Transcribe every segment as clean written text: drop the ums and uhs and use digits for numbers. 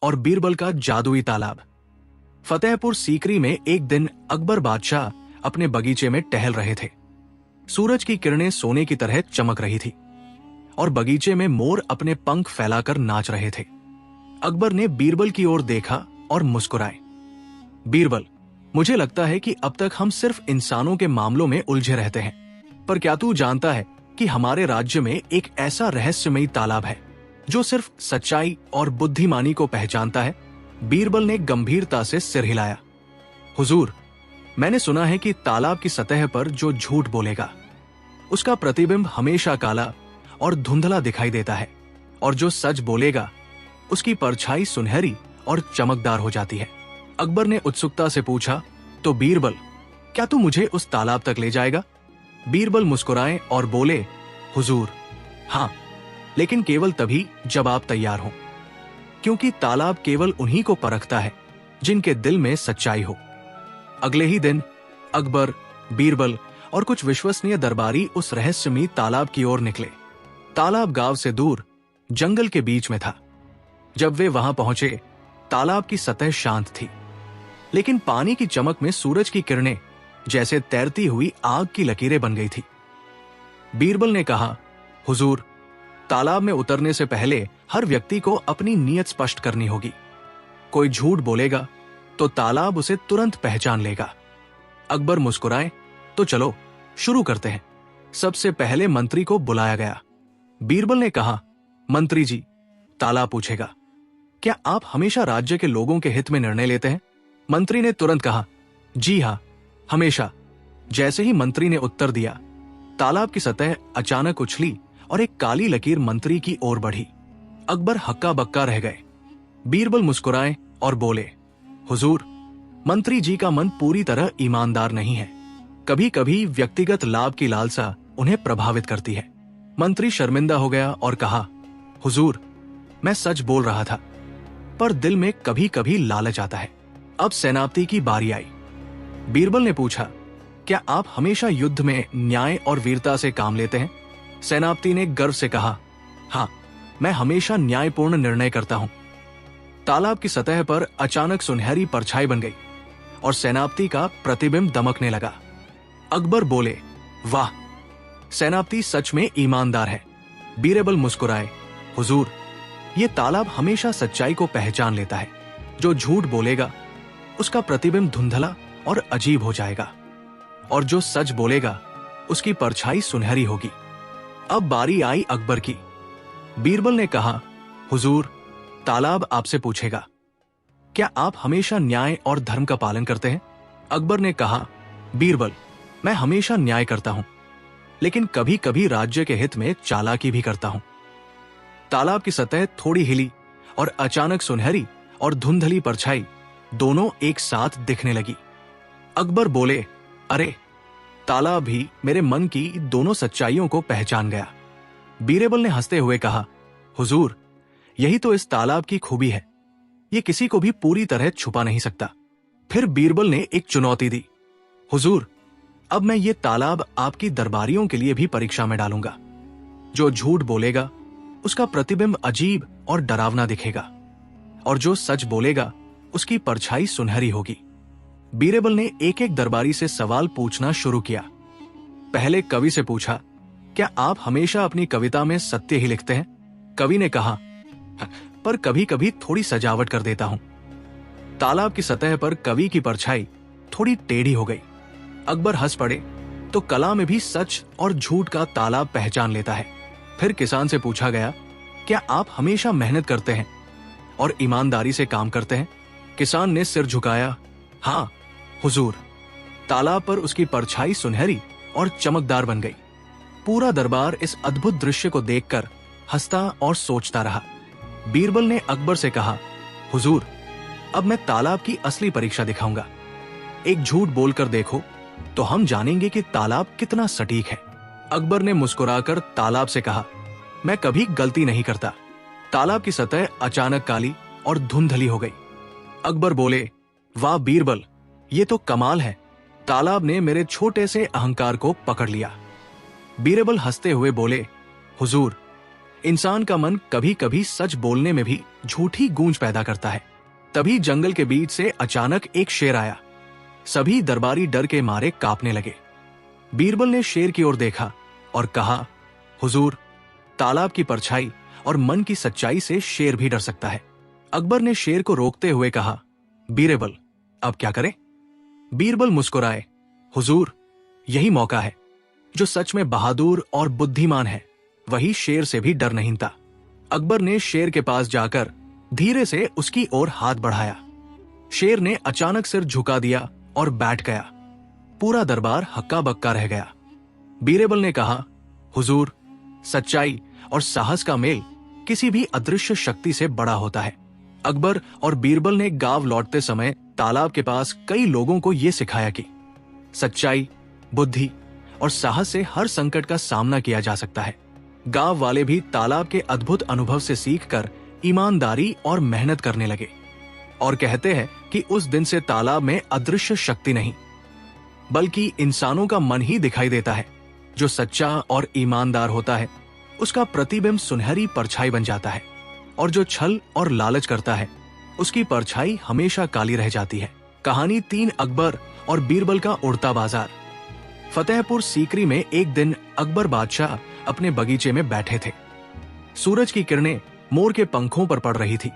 और बीरबल का जादुई तालाब। फतेहपुर सीकरी में एक दिन अकबर बादशाह अपने बगीचे में टहल रहे थे। सूरज की किरणें सोने की तरह चमक रही थी और बगीचे में मोर अपने पंख फैलाकर नाच रहे थे। अकबर ने बीरबल की ओर देखा और मुस्कुराए। बीरबल, मुझे लगता है कि अब तक हम सिर्फ इंसानों के मामलों में उलझे रहते हैं, पर क्या तू जानता है कि हमारे राज्य में एक ऐसा रहस्यमयी तालाब है जो सिर्फ सच्चाई और बुद्धिमानी को पहचानता है? बीरबल ने गंभीरता से सिर हिलाया। हुजूर, मैंने सुना है कि तालाब की सतह पर जो झूठ बोलेगा उसका प्रतिबिंब हमेशा काला और धुंधला दिखाई देता है, और जो सच बोलेगा उसकी परछाई सुनहरी और चमकदार हो जाती है। अकबर ने उत्सुकता से पूछा, तो बीरबल, क्या तू मुझे उस तालाब तक ले जाएगा? बीरबल मुस्कुराए और बोले, हुजूर, हाँ, लेकिन केवल तभी जब आप तैयार हों, क्योंकि तालाब केवल उन्हीं को परखता है जिनके दिल में सच्चाई हो। अगले ही दिन अकबर, बीरबल और कुछ विश्वसनीय दरबारी उस रहस्यमयी तालाब की ओर निकले। तालाब गांव से दूर जंगल के बीच में था। जब वे वहां पहुंचे, तालाब की सतह शांत थी, लेकिन पानी की चमक में सूरज की किरणें जैसे तैरती हुई आग की लकीरें बन गई थी। बीरबल ने कहा, हुजूर, तालाब में उतरने से पहले हर व्यक्ति को अपनी नीयत स्पष्ट करनी होगी। कोई झूठ बोलेगा तो तालाब उसे तुरंत पहचान लेगा। अकबर मुस्कुराए, तो चलो शुरू करते हैं। सबसे पहले मंत्री को बुलाया गया। बीरबल ने कहा, मंत्री जी, तालाब पूछेगा, क्या आप हमेशा राज्य के लोगों के हित में निर्णय लेते हैं? मंत्री ने तुरंत कहा, जी हां, हमेशा। जैसे ही मंत्री ने उत्तर दिया, तालाब की सतह अचानक उछली और एक काली लकीर मंत्री की ओर बढ़ी। अकबर हक्का बक्का रह गए। बीरबल मुस्कुराए और बोले, हुजूर, मंत्री जी का मन पूरी तरह ईमानदार नहीं है। कभी कभी व्यक्तिगत लाभ की लालसा उन्हें प्रभावित करती है। मंत्री शर्मिंदा हो गया और कहा, हुजूर, मैं सच बोल रहा था, पर दिल में कभी कभी लालच आता है। अब सेनापति की बारी आई। बीरबल ने पूछा, क्या आप हमेशा युद्ध में न्याय और वीरता से काम लेते हैं? सेनापति ने गर्व से कहा, हां, मैं हमेशा न्यायपूर्ण निर्णय करता हूं। तालाब की सतह पर अचानक सुनहरी परछाई बन गई और सेनापति का प्रतिबिंब दमकने लगा। अकबर बोले, वाह, सेनापति सच में ईमानदार है। बीरबल मुस्कुराए, हुजूर, ये तालाब हमेशा सच्चाई को पहचान लेता है। जो झूठ बोलेगा उसका प्रतिबिंब धुंधला और अजीब हो जाएगा, और जो सच बोलेगा उसकी परछाई सुनहरी होगी। अब बारी आई अकबर की। बीरबल ने कहा, हुजूर, तालाब आपसे पूछेगा, क्या आप हमेशा न्याय और धर्म का पालन करते हैं? अकबर ने कहा, बीरबल, मैं हमेशा न्याय करता हूं, लेकिन कभी कभी राज्य के हित में चालाकी भी करता हूं। तालाब की सतह थोड़ी हिली और अचानक सुनहरी और धुंधली परछाई दोनों एक साथ दिखने लगी। अकबर बोले, अरे, तालाब भी मेरे मन की दोनों सच्चाइयों को पहचान गया। बीरबल ने हंसते हुए कहा, हुजूर, यही तो इस तालाब की खूबी है, ये किसी को भी पूरी तरह छुपा नहीं सकता। फिर बीरबल ने एक चुनौती दी, हुजूर, अब मैं ये तालाब आपकी दरबारियों के लिए भी परीक्षा में डालूंगा। जो झूठ बोलेगा उसका प्रतिबिंब अजीब और डरावना दिखेगा, और जो सच बोलेगा उसकी परछाई सुनहरी होगी। बीरबल ने एक एक दरबारी से सवाल पूछना शुरू किया। पहले कवि से पूछा, क्या आप हमेशा अपनी कविता में सत्य ही लिखते हैं? कवि ने कहा, पर कभी कभी थोड़ी सजावट कर देता हूं। तालाब की सतह पर कवि की परछाई थोड़ी टेढ़ी हो गई। अकबर हंस पड़े, तो कला में भी सच और झूठ का तालाब पहचान लेता है। फिर किसान से पूछा गया, क्या आप हमेशा मेहनत करते हैं और ईमानदारी से काम करते हैं? किसान ने सिर झुकाया, हां हुजूर। तालाब पर उसकी परछाई सुनहरी और चमकदार बन गई। पूरा दरबार इस अद्भुत दृश्य को देखकर हंसता और सोचता रहा। बीरबल ने अकबर से कहा, हुजूर, अब मैं तालाब की असली परीक्षा दिखाऊंगा। एक झूठ बोलकर देखो तो हम जानेंगे कि तालाब कितना सटीक है। अकबर ने मुस्कुराकर तालाब से कहा, मैं कभी गलती नहीं करता। तालाब की सतह अचानक काली और धुंधली हो गई। अकबर बोले, वाह बीरबल, ये तो कमाल है। तालाब ने मेरे छोटे से अहंकार को पकड़ लिया। बीरबल हंसते हुए बोले, हुजूर, इंसान का मन कभी कभी सच बोलने में भी झूठी गूंज पैदा करता है। तभी जंगल के बीच से अचानक एक शेर आया। सभी दरबारी डर के मारे कांपने लगे। बीरबल ने शेर की ओर देखा और कहा, हुजूर, तालाब की परछाई और मन की सच्चाई से शेर भी डर सकता है। अकबर ने शेर को रोकते हुए कहा, बीरबल, अब क्या करें? बीरबल मुस्कुराए, हुजूर, यही मौका है। जो सच में बहादुर और बुद्धिमान है वही शेर से भी डर नहीं था। अकबर ने शेर के पास जाकर धीरे से उसकी ओर हाथ बढ़ाया। शेर ने अचानक सिर झुका दिया और बैठ गया। पूरा दरबार हक्का बक्का रह गया। बीरबल ने कहा, हुजूर, सच्चाई और साहस का मेल किसी भी अदृश्य शक्ति से बड़ा होता है। अकबर और बीरबल ने गांव लौटते समय तालाब के पास कई लोगों को यह सिखाया कि सच्चाई, बुद्धि और साहस से हर संकट का सामना किया जा सकता है। गांव वाले भी तालाब के अद्भुत अनुभव से सीखकर ईमानदारी और मेहनत करने लगे और कहते हैं कि उस दिन से तालाब में अदृश्य शक्ति नहीं बल्कि इंसानों का मन ही दिखाई देता है। जो सच्चा और ईमानदार होता है उसका प्रतिबिंब सुनहरी परछाई बन जाता है और जो छल और लालच करता है उसकी परछाई हमेशा काली रह जाती है। कहानी 3 अकबर और बीरबल का उड़ता बाजार। फतेहपुर सीकरी में एक दिन अकबर बादशाह अपने बगीचे में बैठे थे। सूरज की किरणें मोर के पंखों पर पड़ रही थी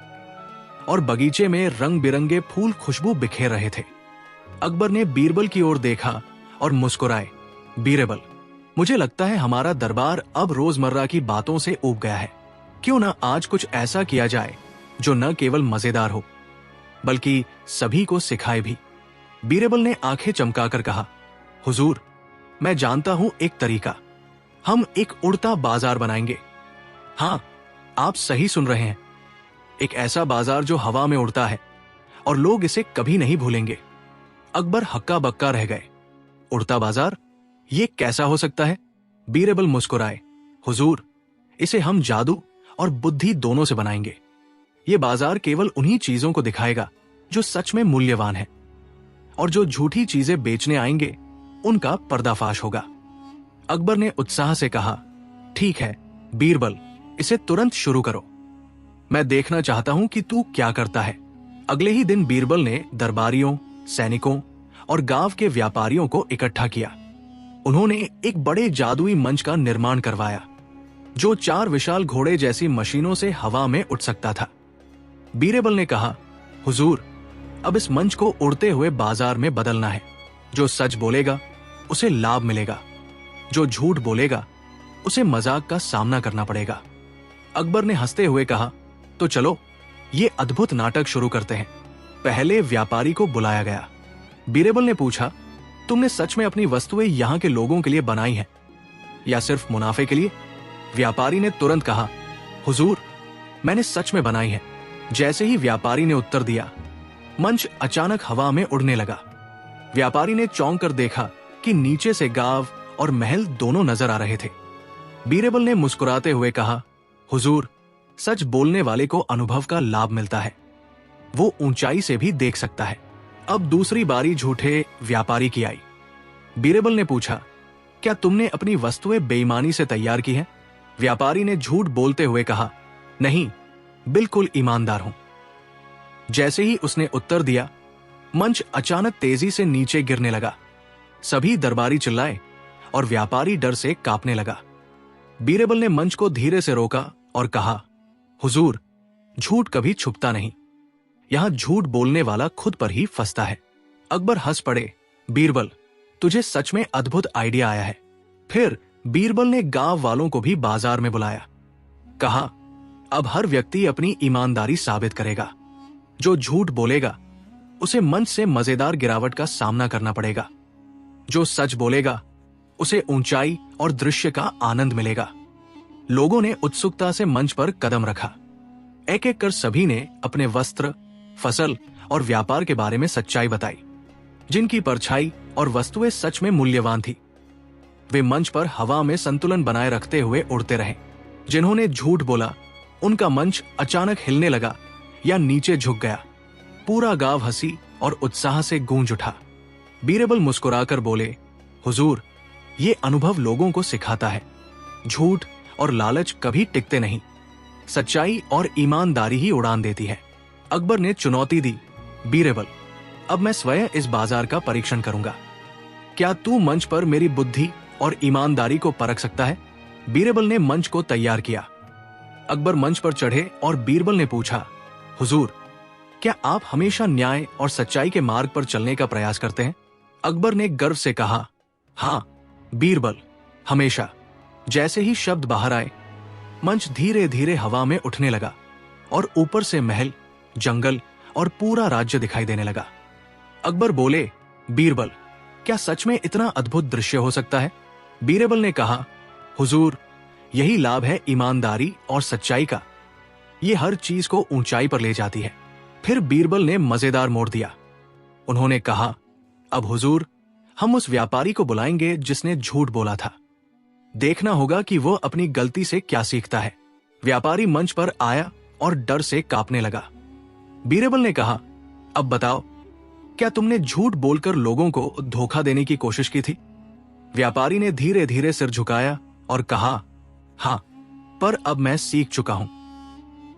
और बगीचे में रंग बिरंगे फूल खुशबू बिखेर रहे थे। अकबर ने बीरबल की ओर देखा और मुस्कुराए, बीरबल, मुझे लगता है हमारा दरबार अब रोजमर्रा की बातों से ऊब गया है। क्यों ना आज कुछ ऐसा किया जाए जो न केवल मजेदार हो बल्कि सभी को सिखाए भी। बीरबल ने आंखें चमकाकर कहा, हुजूर, मैं जानता हूं एक तरीका। हम एक उड़ता बाजार बनाएंगे। हाँ, आप सही सुन रहे हैं। एक ऐसा बाजार जो हवा में उड़ता है और लोग इसे कभी नहीं भूलेंगे। अकबर हक्का बक्का रह गए। उड़ता बाजार? ये कैसा हो सकता है? बीरबल मुस्कुराए, हुजूर, इसे हम जादू और बुद्धि दोनों से बनाएंगे। ये बाजार केवल उन्हीं चीजों को दिखाएगा जो सच में मूल्यवान है और जो झूठी चीजें बेचने आएंगे उनका पर्दाफाश होगा। अकबर ने उत्साह से कहा, ठीक है बीरबल, इसे तुरंत शुरू करो। मैं देखना चाहता हूं कि तू क्या करता है। अगले ही दिन बीरबल ने दरबारियों, सैनिकों और गांव के व्यापारियों को इकट्ठा किया। उन्होंने एक बड़े जादुई मंच का निर्माण करवाया जो 4 विशाल घोड़े जैसी मशीनों से हवा में उठ सकता था। बीरबल ने कहा, हुजूर, अब इस मंच को उड़ते हुए बाजार में बदलना है। जो सच बोलेगा उसे लाभ मिलेगा, जो झूठ बोलेगा उसे मजाक का सामना करना पड़ेगा। अकबर ने हंसते हुए कहा, तो चलो ये अद्भुत नाटक शुरू करते हैं। पहले व्यापारी को बुलाया गया। बीरबल ने पूछा, तुमने सच में अपनी वस्तुएं यहां के लोगों के लिए बनाई हैं या सिर्फ मुनाफे के लिए? व्यापारी ने तुरंत कहा, हुजूर, मैंने सच में बनाई है। जैसे ही व्यापारी ने उत्तर दिया, मंच अचानक हवा में उड़ने लगा। व्यापारी ने चौंक कर देखा कि नीचे से गांव और महल दोनों नजर आ रहे थे। बीरबल ने मुस्कुराते हुए कहा, हुजूर, सच बोलने वाले को अनुभव का लाभ मिलता है। वो ऊंचाई से भी देख सकता है। अब दूसरी बारी झूठे व्यापारी की आई। बीरबल ने पूछा, क्या तुमने अपनी वस्तुएं बेईमानी से तैयार की हैं? व्यापारी ने झूठ बोलते हुए कहा, नहीं, बिल्कुल ईमानदार हूं। जैसे ही उसने उत्तर दिया, मंच अचानक तेजी से नीचे गिरने लगा। सभी दरबारी चिल्लाए और व्यापारी डर से कांपने लगा। बीरबल ने मंच को धीरे से रोका और कहा, हुजूर, झूठ कभी छुपता नहीं। यहां झूठ बोलने वाला खुद पर ही फंसता है। अकबर हंस पड़े, बीरबल, तुझे सच में अद्भुत आइडिया आया है। फिर बीरबल ने गांव वालों को भी बाजार में बुलाया। कहा, अब हर व्यक्ति अपनी ईमानदारी साबित करेगा। जो झूठ बोलेगा उसे मंच से मजेदार गिरावट का सामना करना पड़ेगा। जो सच बोलेगा उसे ऊंचाई और दृश्य का आनंद मिलेगा। लोगों ने उत्सुकता से मंच पर कदम रखा। एक एक कर सभी ने अपने वस्त्र, फसल और व्यापार के बारे में सच्चाई बताई। जिनकी परछाई और वस्तुएं सच में मूल्यवान थी, वे मंच पर हवा में संतुलन बनाए रखते हुए उड़ते रहे। जिन्होंने झूठ बोला उनका मंच अचानक हिलने लगा या नीचे झुक गया। पूरा गांव हंसी और उत्साह से गूंज उठा। बीरबल मुस्कुराकर बोले, हुजूर, ये अनुभव लोगों को सिखाता है, झूठ और लालच कभी टिकते नहीं। सच्चाई और ईमानदारी ही उड़ान देती है। अकबर ने चुनौती दी, बीरबल, अब मैं स्वयं इस बाजार का परीक्षण करूंगा। क्या तू मंच पर मेरी बुद्धि और ईमानदारी को परख सकता है? बीरबल ने मंच को तैयार किया। अकबर मंच पर चढ़े और बीरबल ने पूछा, हुजूर, क्या आप हमेशा न्याय और सच्चाई के मार्ग पर चलने का प्रयास करते हैं? अकबर ने गर्व से कहा, हाँ बीरबल, हमेशा। जैसे ही शब्द बाहर आए, मंच धीरे धीरे हवा में उठने लगा और ऊपर से महल, जंगल और पूरा राज्य दिखाई देने लगा। अकबर बोले, बीरबल, क्या सच में इतना अद्भुत दृश्य हो सकता है? बीरबल ने कहा, हुजूर, यही लाभ है ईमानदारी और सच्चाई का। ये हर चीज को ऊंचाई पर ले जाती है। फिर बीरबल ने मजेदार मोड़ दिया। उन्होंने कहा, अब हुजूर, हम उस व्यापारी को बुलाएंगे जिसने झूठ बोला था। देखना होगा कि वो अपनी गलती से क्या सीखता है। व्यापारी मंच पर आया और डर से कांपने लगा। बीरबल ने कहा, अब बताओ, क्या तुमने झूठ बोलकर लोगों को धोखा देने की कोशिश की थी? व्यापारी ने धीरे धीरे सिर झुकाया और कहा, हाँ, पर अब मैं सीख चुका हूं।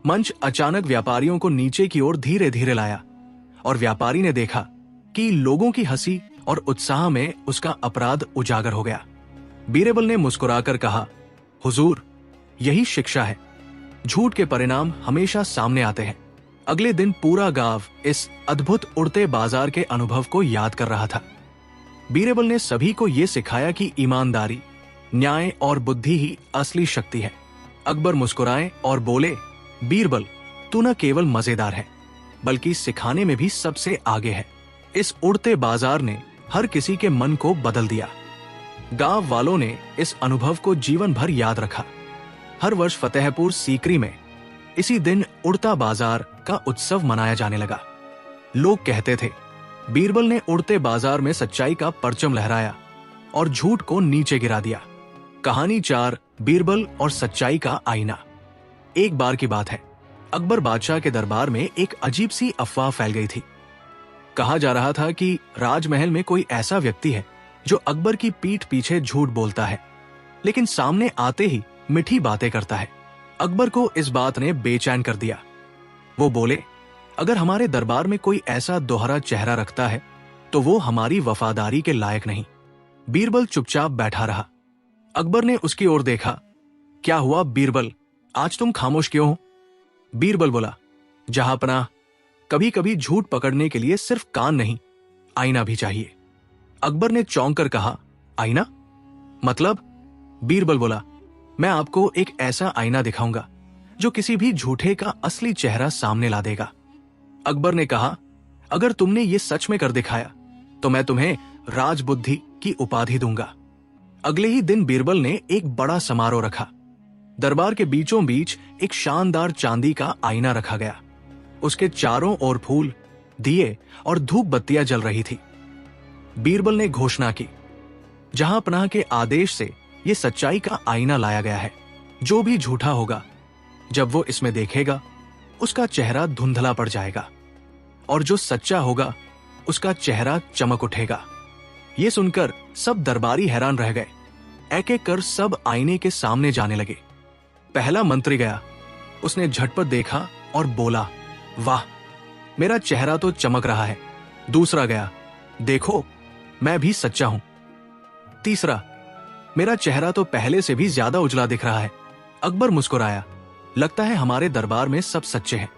मंच अचानक व्यापारियों को नीचे की ओर धीरे धीरे लाया और व्यापारी ने देखा कि लोगों की हंसी और उत्साह में उसका अपराध उजागर हो गया। बीरबल ने मुस्कुराकर कहा, हुजूर, यही शिक्षा है। झूठ के परिणाम हमेशा सामने आते हैं। अगले दिन पूरा गांव इस अद्भुत उड़ते बाजार के अनुभव को याद कर रहा था। बीरबल ने सभी को यह सिखाया कि ईमानदारी, न्याय और बुद्धि ही असली शक्ति है। अकबर मुस्कुराए और बोले, बीरबल, तू न केवल मजेदार है, बल्कि सिखाने में भी सबसे आगे है। इस उड़ते बाजार ने हर किसी के मन को बदल दिया। गांव वालों ने इस अनुभव को जीवन भर याद रखा। हर वर्ष फतेहपुर सीकरी में इसी दिन उड़ता बाजार का उत्सव मनाया जाने लगा। लोग कहते थे, बीरबल ने उड़ते बाजार में सच्चाई का परचम लहराया और झूठ को नीचे गिरा दिया। कहानी 4, बीरबल और सच्चाई का आईना। एक बार की बात है, अकबर बादशाह के दरबार में एक अजीब सी अफवाह फैल गई थी। कहा जा रहा था कि राजमहल में कोई ऐसा व्यक्ति है जो अकबर की पीठ पीछे झूठ बोलता है, लेकिन सामने आते ही मीठी बातें करता है। अकबर को इस बात ने बेचैन कर दिया। वो बोले, अगर हमारे दरबार में कोई ऐसा दोहरा चेहरा रखता है तो वो हमारी वफादारी के लायक नहीं। बीरबल चुपचाप बैठा रहा। अकबर ने उसकी ओर देखा। क्या हुआ बीरबल, आज तुम खामोश क्यों हो? बीरबल बोला, जहांपनाह, कभी कभी झूठ पकड़ने के लिए सिर्फ कान नहीं, आईना भी चाहिए। अकबर ने चौंक कर कहा, आईना? मतलब? बीरबल बोला, मैं आपको एक ऐसा आईना दिखाऊंगा जो किसी भी झूठे का असली चेहरा सामने ला देगा। अकबर ने कहा, अगर तुमने ये सच में कर दिखाया तो मैं तुम्हें राजबुद्धि की उपाधि दूंगा। अगले ही दिन बीरबल ने एक बड़ा समारोह रखा। दरबार के बीचों बीच एक शानदार चांदी का आईना रखा गया। उसके चारों ओर फूल, दिए और धूप बत्तियां जल रही थी। बीरबल ने घोषणा की, जहांपनाह के आदेश से यह सच्चाई का आईना लाया गया है। जो भी झूठा होगा, जब वो इसमें देखेगा उसका चेहरा धुंधला पड़ जाएगा, और जो सच्चा होगा उसका चेहरा चमक उठेगा। ये सुनकर सब दरबारी हैरान रह गए। एक एक कर सब आईने के सामने जाने लगे। पहला मंत्री गया। उसने झटपट देखा और बोला, वाह, मेरा चेहरा तो चमक रहा है। दूसरा गया, देखो, मैं भी सच्चा हूं। तीसरा, मेरा चेहरा तो पहले से भी ज्यादा उजला दिख रहा है। अकबर मुस्कुराया, लगता है हमारे दरबार में सब सच्चे हैं।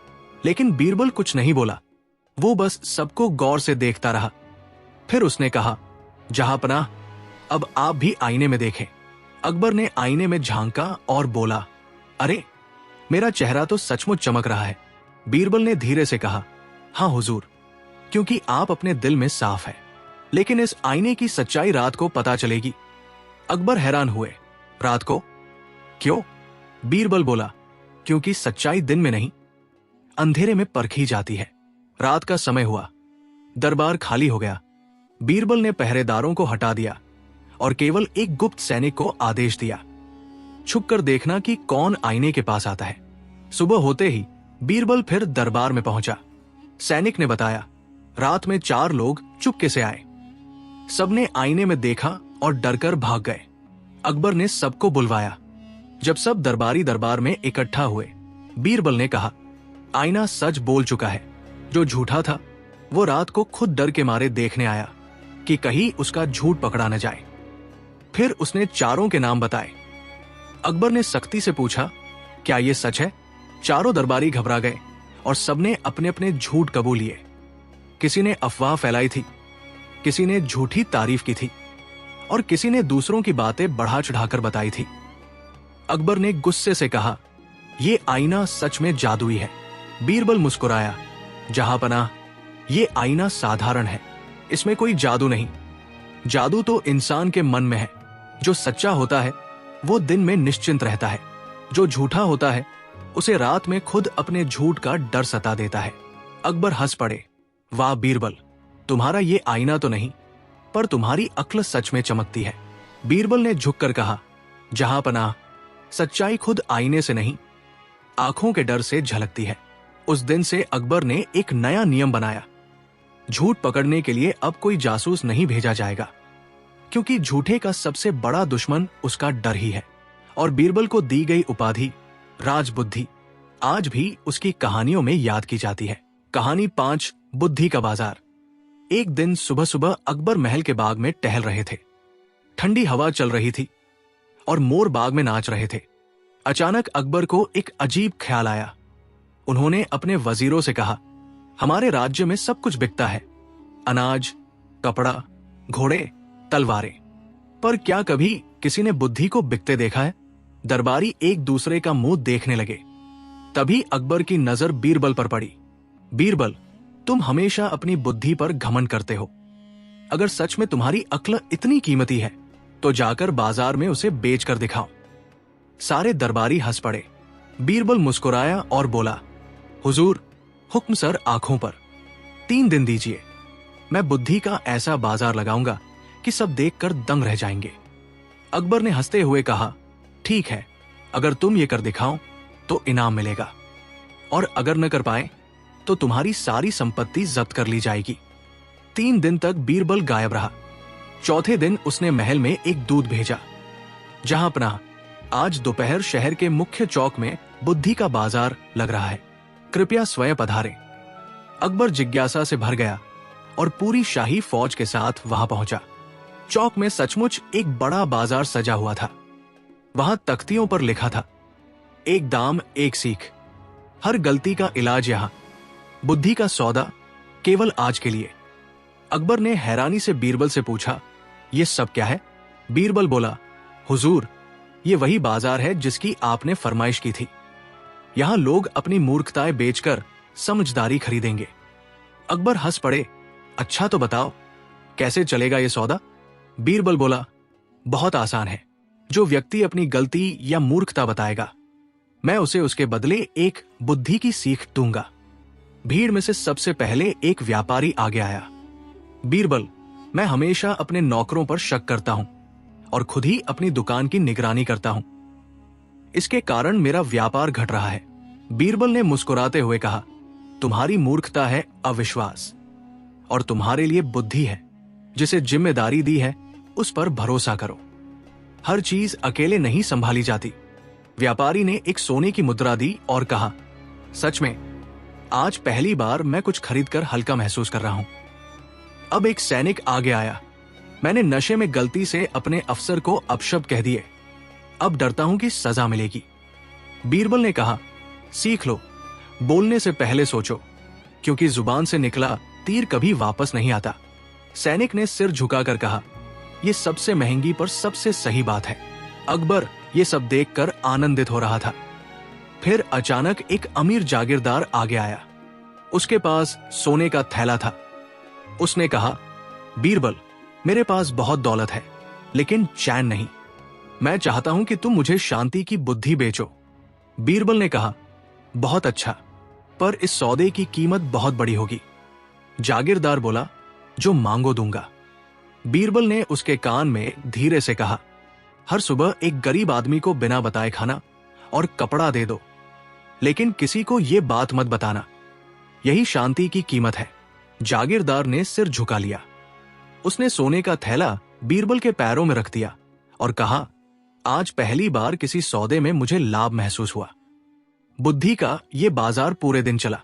लेकिन बीरबल कुछ नहीं बोला। वो बस सबको गौर से देखता रहा। फिर उसने कहा, जहांपनाह, अब आप भी आईने में देखें। अकबर ने आईने में झांका और बोला, अरे, मेरा चेहरा तो सचमुच चमक रहा है। बीरबल ने धीरे से कहा, हाँ हुजूर, क्योंकि आप अपने दिल में साफ है। लेकिन इस आईने की सच्चाई रात को पता चलेगी। अकबर हैरान हुए, रात को? क्यों? बीरबल बोला, क्योंकि सच्चाई दिन में नहीं, अंधेरे में परखी जाती है। रात का समय हुआ। दरबार खाली हो गया। बीरबल ने पहरेदारों को हटा दिया और केवल एक गुप्त सैनिक को आदेश दिया, छुपकर देखना कि कौन आईने के पास आता है। सुबह होते ही बीरबल फिर दरबार में पहुंचा। सैनिक ने बताया, रात में 4 लोग चुपके से आए। सबने आईने में देखा और डरकर भाग गए। अकबर ने सबको बुलवाया। जब सब दरबारी दरबार में इकट्ठा हुए बीरबल ने कहा, आईना सच बोल चुका है। जो झूठा था वो रात को खुद डर के मारे देखने आया कि कहीं उसका झूठ पकड़ा न जाए। फिर उसने चारों के नाम बताए। अकबर ने सख्ती से पूछा, क्या ये सच है? चारों दरबारी घबरा गए और सबने अपने अपने झूठ कबूल लिए। किसी ने अफवाह फैलाई थी, किसी ने झूठी तारीफ की थी और किसी ने दूसरों की बातें बढ़ा चढ़ाकर बताई थी। अकबर ने गुस्से से कहा, यह आईना सच में जादुई है। बीरबल मुस्कुराया, जहांपनाह, ये आईना साधारण है, इसमें कोई जादू नहीं। जादू तो इंसान के मन में है। जो सच्चा होता है वो दिन में निश्चिंत रहता है, जो झूठा होता है उसे रात में खुद अपने झूठ का डर सता देता है। अकबर हंस पड़े, वाह बीरबल, तुम्हारा ये आईना तो नहीं, पर तुम्हारी अक्ल सच में चमकती है। बीरबल ने झुककर कहा, जहांपनाह, सच्चाई खुद आईने से नहीं, आंखों के डर से झलकती है। उस दिन से अकबर ने एक नया नियम बनाया। झूठ पकड़ने के लिए अब कोई जासूस नहीं भेजा जाएगा, क्योंकि झूठे का सबसे बड़ा दुश्मन उसका डर ही है। और बीरबल को दी गई उपाधि राजबुद्धि आज भी उसकी कहानियों में याद की जाती है। कहानी 5, बुद्धि का बाजार। एक दिन सुबह सुबह अकबर महल के बाग में टहल रहे थे। ठंडी हवा चल रही थी और मोर बाग में नाच रहे थे। अचानक अकबर को एक अजीब ख्याल आया। उन्होंने अपने वजीरों से कहा, हमारे राज्य में सब कुछ बिकता है, अनाज, कपड़ा, घोड़े, तलवारें, पर क्या कभी किसी ने बुद्धि को बिकते देखा है? दरबारी एक दूसरे का मुंह देखने लगे। तभी अकबर की नजर बीरबल पर पड़ी। बीरबल, तुम हमेशा अपनी बुद्धि पर घमंड करते हो। अगर सच में तुम्हारी अक्ल इतनी कीमती है तो जाकर बाजार में उसे बेच कर दिखाओ। सारे दरबारी हंस पड़े। बीरबल मुस्कुराया और बोला, हुजूर, हुक्म सर आंखों पर। 3 दिन दीजिए, मैं बुद्धि का ऐसा बाजार लगाऊंगा कि सब देखकर दंग रह जाएंगे। अकबर ने हंसते हुए कहा, ठीक है, अगर तुम ये कर दिखाओ तो इनाम मिलेगा, और अगर न कर पाए तो तुम्हारी सारी संपत्ति जब्त कर ली जाएगी। 3 दिन तक बीरबल गायब रहा। चौथे दिन उसने महल में एक दूत भेजा, जहांपनाह, आज दोपहर शहर के मुख्य चौक में बुद्धि का बाजार लग रहा है, कृपया स्वयं पधारें। अकबर जिज्ञासा से भर गया और पूरी शाही फौज के साथ वहां पहुंचा। चौक में सचमुच एक बड़ा बाजार सजा हुआ था। वहां तख्तियों पर लिखा था, एक दाम एक सीख, हर गलती का इलाज यहां, बुद्धि का सौदा केवल आज के लिए। अकबर ने हैरानी से बीरबल से पूछा, यह सब क्या है? बीरबल बोला, हुजूर, ये वही बाजार है जिसकी आपने फरमाइश की थी। यहां लोग अपनी मूर्खताएं बेचकर समझदारी खरीदेंगे। अकबर हंस पड़े, अच्छा तो बताओ, कैसे चलेगा ये सौदा? बीरबल बोला, बहुत आसान है। जो व्यक्ति अपनी गलती या मूर्खता बताएगा, मैं उसे उसके बदले एक बुद्धि की सीख दूंगा। भीड़ में से सबसे पहले एक व्यापारी आगे आया। बीरबल, मैं हमेशा अपने नौकरों पर शक करता हूं और खुद ही अपनी दुकान की निगरानी करता हूं। इसके कारण मेरा व्यापार घट रहा है। बीरबल ने मुस्कुराते हुए कहा, तुम्हारी मूर्खता है अविश्वास, और तुम्हारे लिए बुद्धि है। जिसे जिम्मेदारी दी है उस पर भरोसा करो। हर चीज अकेले नहीं संभाली जाती। व्यापारी ने एक सोने की मुद्रा दी और कहा, सच में आज पहली बार मैं कुछ खरीदकर हल्का महसूस कर रहा हूं। अब एक सैनिक आगे आया। मैंने नशे में गलती से अपने अफसर को अपशब्द कह दिए। अब डरता हूं कि सजा मिलेगी। बीरबल ने कहा, सीख लो, बोलने से पहले सोचो, क्योंकि जुबान से निकला तीर कभी वापस नहीं आता। सैनिक ने सिर झुकाकर कहा, यह सबसे महंगी पर सबसे सही बात है। अकबर ये सब देखकर आनंदित हो रहा था। फिर अचानक एक अमीर जागीरदार आगे आया। उसके पास सोने का थैला था। उसने कहा, बीरबल, मेरे पास बहुत दौलत है, लेकिन चैन नहीं। मैं चाहता हूं कि तुम मुझे शांति की बुद्धि बेचो। बीरबल ने कहा, बहुत अच्छा, पर इस सौदे की कीमत बहुत बड़ी होगी। जागीरदार बोला, जो मांगो दूंगा। बीरबल ने उसके कान में धीरे से कहा, हर सुबह एक गरीब आदमी को बिना बताए खाना और कपड़ा दे दो, लेकिन किसी को यह बात मत बताना। यही शांति की कीमत है। जागीरदार ने सिर झुका लिया। उसने सोने का थैला बीरबल के पैरों में रख दिया और कहा, आज पहली बार किसी सौदे में मुझे लाभ महसूस हुआ। बुद्धि का ये बाजार पूरे दिन चला।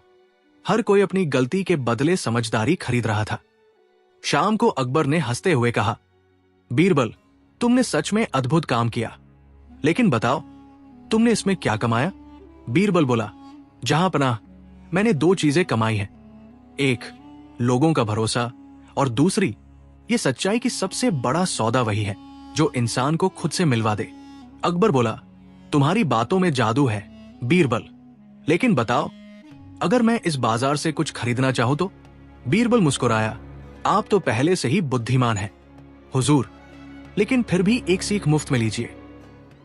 हर कोई अपनी गलती के बदले समझदारी खरीद रहा था। शाम को अकबर ने हंसते हुए कहा, बीरबल, तुमने सच में अद्भुत काम किया, लेकिन बताओ तुमने इसमें क्या कमाया? बीरबल बोला, जहांपनाह, मैंने 2 चीजें कमाई हैं। एक, लोगों का भरोसा, और दूसरी, ये सच्चाई की सबसे बड़ा सौदा वही है जो इंसान को खुद से मिलवा दे। अकबर बोला, तुम्हारी बातों में जादू है बीरबल, लेकिन बताओ अगर मैं इस बाजार से कुछ खरीदना चाहूं तो? बीरबल मुस्कुराया, आप तो पहले से ही बुद्धिमान हैं हुजूर, लेकिन फिर भी एक सीख मुफ्त में लीजिए।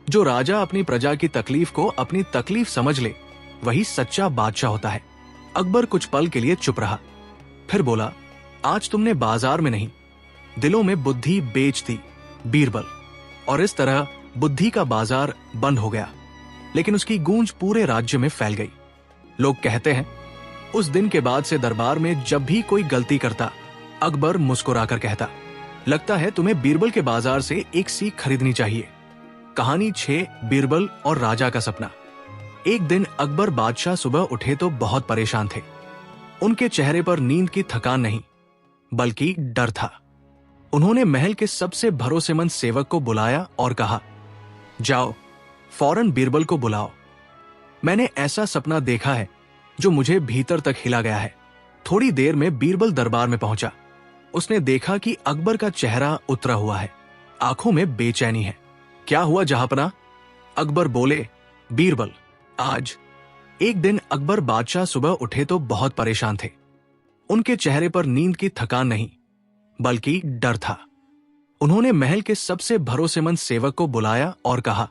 जो राजा अपनी प्रजा की तकलीफ को अपनी तकलीफ समझ ले, वही सच्चा बादशाह होता है। अकबर कुछ पल के लिए चुप रहा, फिर बोला, आज तुमने बाजार में नहीं, दिलों में बुद्धि बेच दी बीरबल। और इस तरह बुद्धि का बाजार बंद हो गया, लेकिन उसकी गूंज पूरे राज्य में फैल गई। लोग कहते हैं, उस दिन के बाद से दरबार में जब भी कोई गलती करता, अकबर मुस्कुराकर कहता, लगता है तुम्हें बीरबल के बाजार से एक सीख खरीदनी चाहिए। कहानी 6, बीरबल और राजा का सपना। एक दिन अकबर बादशाह सुबह उठे तो बहुत परेशान थे। उनके चेहरे पर नींद की थकान नहीं, बल्कि डर था। उन्होंने महल के सबसे भरोसेमंद सेवक को बुलाया और कहा, जाओ फौरन बीरबल को बुलाओ। मैंने ऐसा सपना देखा है जो मुझे भीतर तक हिला गया है। थोड़ी देर में बीरबल दरबार में पहुंचा। उसने देखा कि अकबर का चेहरा उतरा हुआ है, आंखों में बेचैनी है। क्या हुआ जहांपनाह? अकबर बोले, बीरबल, आज। एक दिन अकबर बादशाह सुबह उठे तो बहुत परेशान थे। उनके चेहरे पर नींद की थकान नहीं, बल्कि डर था। उन्होंने महल के सबसे भरोसेमंद सेवक को बुलाया और कहा,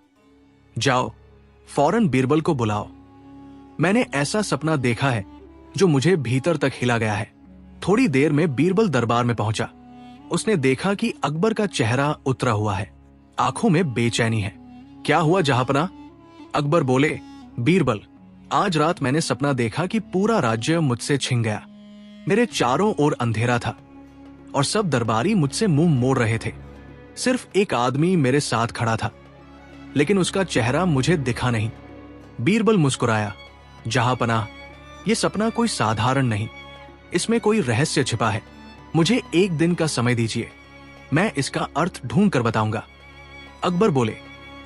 जाओ फौरन बीरबल को बुलाओ। मैंने ऐसा सपना देखा है जो मुझे भीतर तक हिला गया है। थोड़ी देर में बीरबल दरबार में पहुंचा। उसने देखा कि अकबर का चेहरा उतरा हुआ है, आंखों में बेचैनी है। क्या हुआ जहांपनाह? अकबर बोले, बीरबल, आज रात मैंने सपना देखा कि पूरा राज्य मुझसे छिन गया। मेरे चारों ओर अंधेरा था और सब दरबारी मुझसे मुंह मोड़ रहे थे। सिर्फ एक आदमी मेरे साथ खड़ा था, लेकिन उसका चेहरा मुझे दिखा नहीं। बीरबल मुस्कुराया, जहांपनाह, यह सपना कोई साधारण नहीं, इसमें कोई रहस्य छिपा है। मुझे एक दिन का समय दीजिए, मैं इसका अर्थ ढूंढ कर बताऊंगा। अकबर बोले,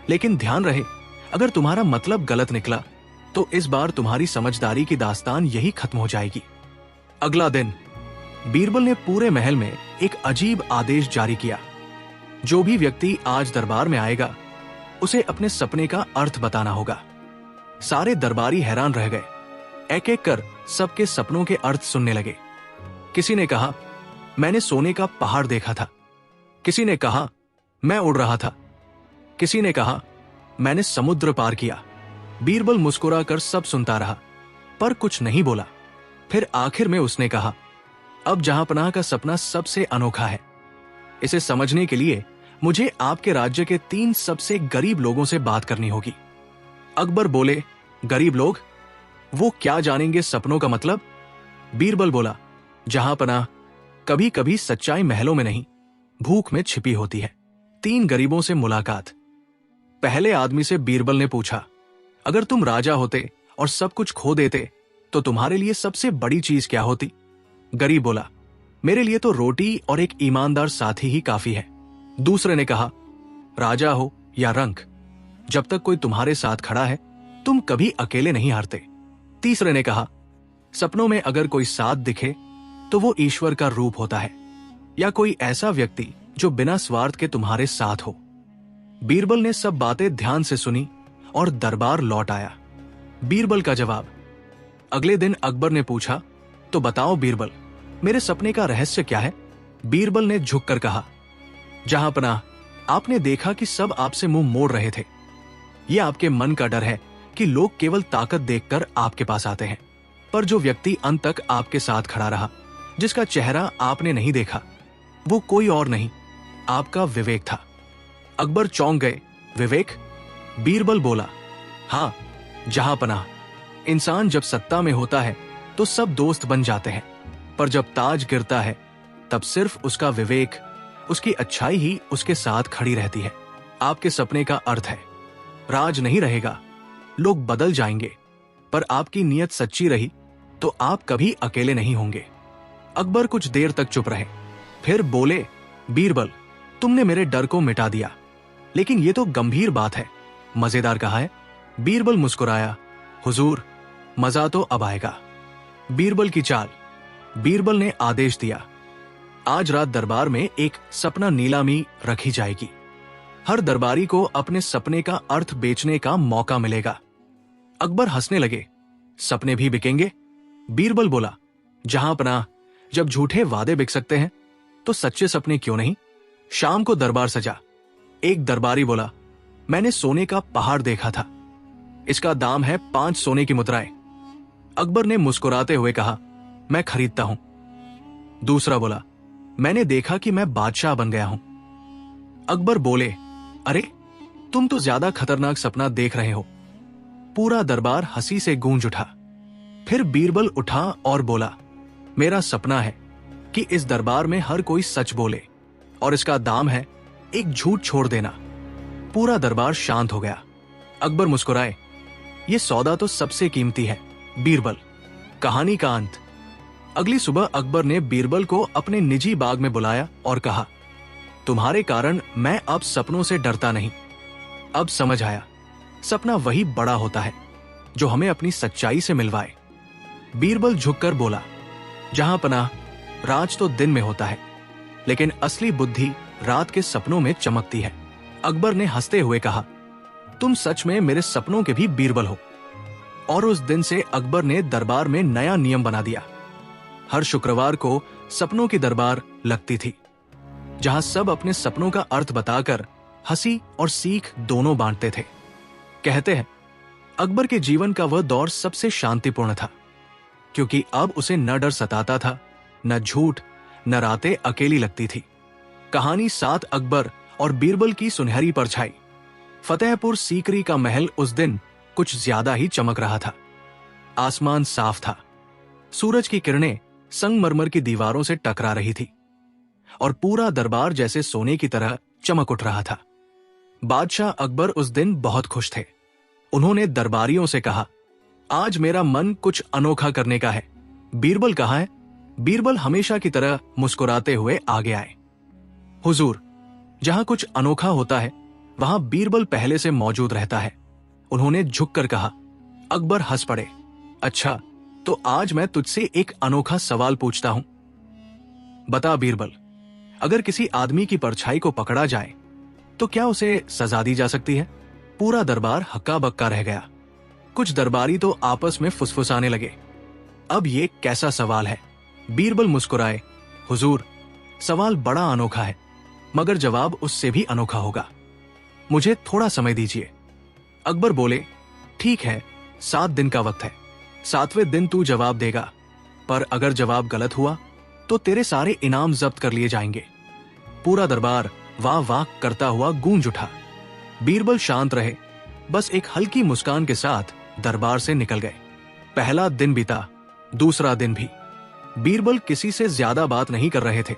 लेकिन ध्यान रहे, अगर तुम्हारा मतलब गलत निकला तो इस बार तुम्हारी समझदारी की दास्तान यही खत्म हो जाएगी। अगला दिन बीरबल ने पूरे महल में एक अजीब आदेश जारी किया। जो भी व्यक्ति आज दरबार में आएगा, उसे अपने सपने का अर्थ बताना होगा। सारे दरबारी हैरान रह गए। एक एक कर सबके सपनों के अर्थ सुनने लगे। किसी ने कहा, मैंने सोने का पहाड़ देखा था। किसी ने कहा, मैं उड़ रहा था। किसी ने कहा, मैंने समुद्र पार किया। बीरबल मुस्कुराकर सब सुनता रहा, पर कुछ नहीं बोला। फिर आखिर में उसने कहा, अब जहांपनाह का सपना सबसे अनोखा है। इसे समझने के लिए मुझे आपके राज्य के 3 सबसे गरीब लोगों से बात करनी होगी। अकबर बोले, गरीब लोग? वो क्या जानेंगे सपनों का मतलब? बीरबल बोला, जहांपनाह, कभी कभी सच्चाई महलों में नहीं, भूख में छिपी होती है। 3 गरीबों से मुलाकात। पहले आदमी से बीरबल ने पूछा, अगर तुम राजा होते और सब कुछ खो देते तो तुम्हारे लिए सबसे बड़ी चीज क्या होती? गरीब बोला, मेरे लिए तो रोटी और एक ईमानदार साथी ही काफी है। दूसरे ने कहा, राजा हो या रंक, जब तक कोई तुम्हारे साथ खड़ा है तुम कभी अकेले नहीं हारते। तीसरे ने कहा, सपनों में अगर कोई साथ दिखे तो वो ईश्वर का रूप होता है, या कोई ऐसा व्यक्ति जो बिना स्वार्थ के तुम्हारे साथ हो। बीरबल ने सब बातें ध्यान से सुनी और दरबार लौट आया। बीरबल का जवाब। अगले दिन अकबर ने पूछा, तो बताओ बीरबल, मेरे सपने का रहस्य क्या है? बीरबल ने झुककर कहा, जहांपनाह, आपने देखा कि सब आपसे मुंह मोड़ रहे थे। यह आपके मन का डर है कि लोग केवल ताकत देखकर आपके पास आते हैं, पर जो व्यक्ति अंत तक आपके साथ खड़ा रहा, जिसका चेहरा आपने नहीं देखा, वो कोई और नहीं, आपका विवेक था। अकबर चौंक गए। विवेक? बीरबल बोला, हाँ जहांपनाह, इंसान जब सत्ता में होता है तो सब दोस्त बन जाते हैं, पर जब ताज गिरता है तब सिर्फ उसका विवेक, उसकी अच्छाई ही उसके साथ खड़ी रहती है। आपके सपने का अर्थ है, राज नहीं रहेगा, लोग बदल जाएंगे, पर आपकी नीयत सच्ची रही तो आप कभी अकेले नहीं होंगे। अकबर कुछ देर तक चुप रहे, फिर बोले, बीरबल, तुमने मेरे डर को मिटा दिया, लेकिन ये तो गंभीर बात है। मजेदार कहा है। बीरबल मुस्कुराया, हुजूर, मजा तो अब आएगा। बीरबल की चाल। बीरबल ने आदेश दिया, आज रात दरबार में एक सपना नीलामी रखी जाएगी। हर दरबारी को अपने सपने का अर्थ बेचने का मौका मिलेगा। अकबर हंसने लगे, सपने भी बिकेंगे? बीरबल बोला, जहां पनाह, जब झूठे वादे बिक सकते हैं तो सच्चे सपने क्यों नहीं? शाम को दरबार सजा। एक दरबारी बोला, मैंने सोने का पहाड़ देखा था, इसका दाम है 5 सोने की मुद्राएं। अकबर ने मुस्कुराते हुए कहा, मैं खरीदता हूं। दूसरा बोला, मैंने देखा कि मैं बादशाह बन गया हूं। अकबर बोले, अरे तुम तो ज्यादा खतरनाक सपना देख रहे हो। पूरा दरबार हंसी से गूंज उठा। फिर बीरबल उठा और बोला, मेरा सपना है कि इस दरबार में हर कोई सच बोले और इसका दाम है एक झूठ छोड़ देना। पूरा दरबार शांत हो गया। अकबर मुस्कुराए, ये सौदा तो सबसे कीमती है। बीरबल। कहानी का अंत। अगली सुबह अकबर ने बीरबल को अपने निजी बाग में बुलाया और कहा, तुम्हारे कारण मैं अब सपनों से डरता नहीं। अब समझ आया, सपना वही बड़ा होता है जो हमें अपनी सच्चाई से मिलवाए। बीरबल झुककर बोला, जहां पनाह, राज तो दिन में होता है, लेकिन असली बुद्धि रात के सपनों में चमकती है। अकबर ने हंसते हुए कहा, तुम सच में मेरे सपनों के भी बीरबल हो। और उस दिन से अकबर ने दरबार में नया नियम बना दिया। हर शुक्रवार को सपनों की दरबार लगती थी, जहां सब अपने सपनों का अर्थ बताकर हंसी और सीख दोनों बांटते थे। कहते हैं, अकबर के जीवन का वह दौर सबसे शांतिपूर्ण था, क्योंकि अब उसे न डर सताता था, न झूठ, न रातें अकेली लगती थी। कहानी 7 अकबर और बीरबल की सुनहरी परछाई। फतेहपुर सीकरी का महल उस दिन कुछ ज्यादा ही चमक रहा था। आसमान साफ था, सूरज की किरणें संगमरमर की दीवारों से टकरा रही थी और पूरा दरबार जैसे सोने की तरह चमक उठ रहा था। बादशाह अकबर उस दिन बहुत खुश थे। उन्होंने दरबारियों से कहा, आज मेरा मन कुछ अनोखा करने का है। बीरबल कहाँ है? बीरबल हमेशा की तरह मुस्कुराते हुए आगे आए। हुजूर, जहां कुछ अनोखा होता है वहां बीरबल पहले से मौजूद रहता है। उन्होंने झुककर कहा। अकबर हंस पड़े। अच्छा, तो आज मैं तुझसे एक अनोखा सवाल पूछता हूं। बता बीरबल, अगर किसी आदमी की परछाई को पकड़ा जाए तो क्या उसे सजा दी जा सकती है? पूरा दरबार हक्का बक्का रह गया। कुछ दरबारी तो आपस में फुसफुसाने लगे, अब ये कैसा सवाल है? बीरबल मुस्कुराए, हुजूर, सवाल बड़ा अनोखा है, मगर जवाब उससे भी अनोखा होगा। मुझे थोड़ा समय दीजिए। अकबर बोले, ठीक है, 7 दिन का वक्त है। 7वें दिन तू जवाब देगा, पर अगर जवाब गलत हुआ तो तेरे सारे इनाम जब्त कर लिए जाएंगे। पूरा दरबार वाह वाह करता हुआ गूंज उठा। बीरबल शांत रहे, बस एक हल्की मुस्कान के साथ दरबार से निकल गए। पहला दिन बीता, दूसरा दिन भी। बीरबल किसी से ज्यादा बात नहीं कर रहे थे।